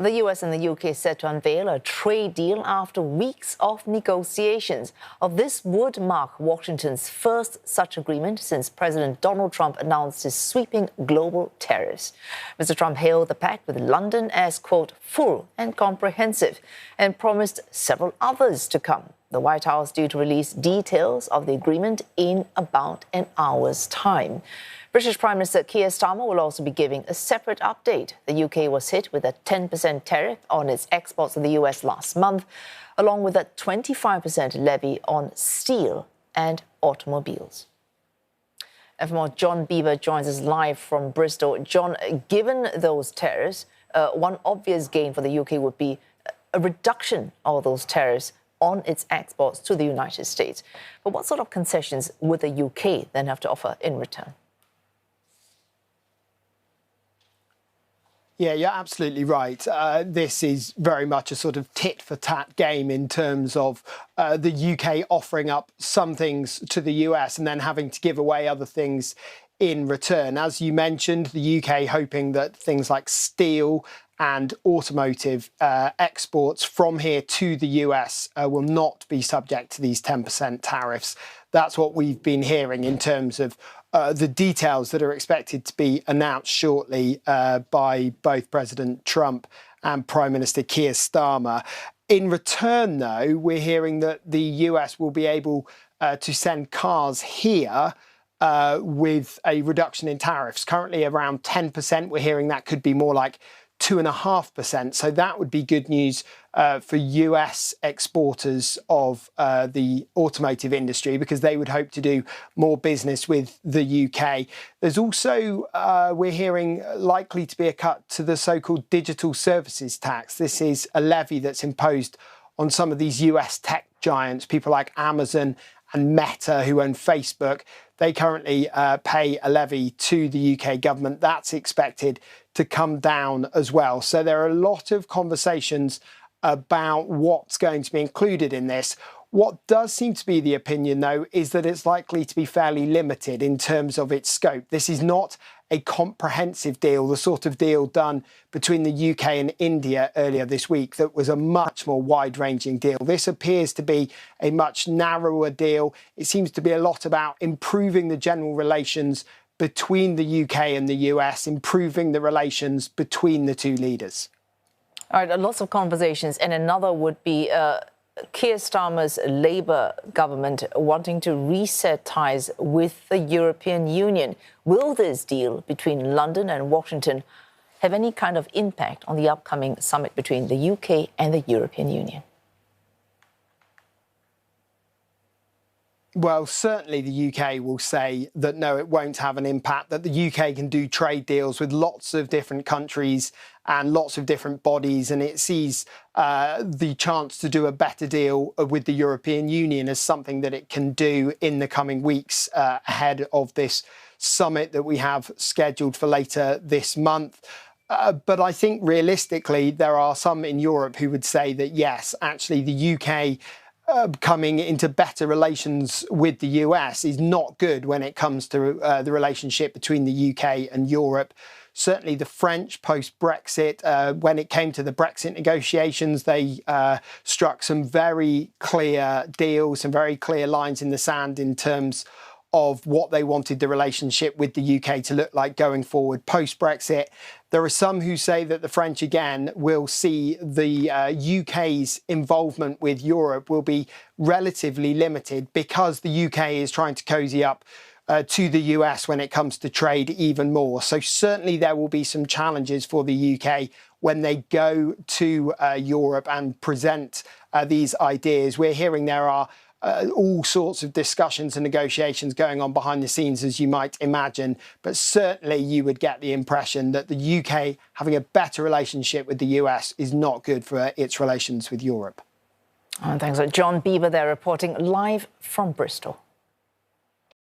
The US and the UK set to unveil a trade deal after weeks of negotiations. This would mark Washington's first such agreement since President Donald Trump announced his sweeping global tariffs. Mr. Trump hailed the pact with London as, quote, full and comprehensive, and promised several others to come. The White House due to release details of the agreement in about an hour's time. British Prime Minister Keir Starmer will also be giving a separate update. The UK was hit with a 10% tariff on its exports to the US last month, along with a 25% levy on steel and automobiles. And for more, John Bevir joins us live from Bristol. John, given those tariffs, one obvious gain for the UK would be a reduction of those tariffs on its exports to the United States. But what sort of concessions would the UK then have to offer in return? Yeah, you're absolutely right. This is very much a sort of tit-for-tat game in terms of the UK offering up some things to the US and then having to give away other things in return. As you mentioned, the UK hoping that things like steel and automotive exports from here to the US will not be subject to these 10% tariffs. That's what we've been hearing in terms of the details that are expected to be announced shortly by both President Trump and Prime Minister Keir Starmer. In return, though, we're hearing that the US will be able to send cars here with a reduction in tariffs. Currently around 10%. We're hearing that could be more like 2.5%. So that would be good news for US exporters of the automotive industry, because they would hope to do more business with the UK. There's also, we're hearing, likely to be a cut to the so-called digital services tax. This is a levy that's imposed on some of these US tech giants, people like Amazon and Meta, who own Facebook. They currently pay a levy to the UK government. That's expected to come down as well. So there are a lot of conversations about what's going to be included in this. What does seem to be the opinion, though, is that it's likely to be fairly limited in terms of its scope. This is not a comprehensive deal, the sort of deal done between the UK and India earlier this week that was a much more wide-ranging deal. This appears to be a much narrower deal. It seems to be a lot about improving the general relations between the UK and the US, improving the relations between the two leaders. All right, lots of conversations, and another would be Keir Starmer's Labour government wanting to reset ties with the European Union. Will this deal between London and Washington have any kind of impact on the upcoming summit between the UK and the European Union? Well, certainly the UK will say that no, it won't have an impact, that the UK can do trade deals with lots of different countries and lots of different bodies, and it sees the chance to do a better deal with the European Union as something that it can do in the coming weeks ahead of this summit that we have scheduled for later this month. But I think realistically, there are some in Europe who would say that, yes, actually the UK coming into better relations with the US is not good when it comes to the relationship between the UK and Europe. Certainly the French post-Brexit, when it came to the Brexit negotiations, they struck some very clear deals, some very clear lines in the sand in terms of what they wanted the relationship with the UK to look like going forward post-Brexit. There are some who say that the French, again, will see the UK's involvement with Europe will be relatively limited because the UK is trying to cozy up to the US when it comes to trade even more. So certainly there will be some challenges for the UK when they go to Europe and present these ideas. We're hearing there are all sorts of discussions and negotiations going on behind the scenes, as you might imagine. But certainly you would get the impression that the UK having a better relationship with the US is not good for its relations with Europe. Thanks. John Bevir there reporting live from Bristol.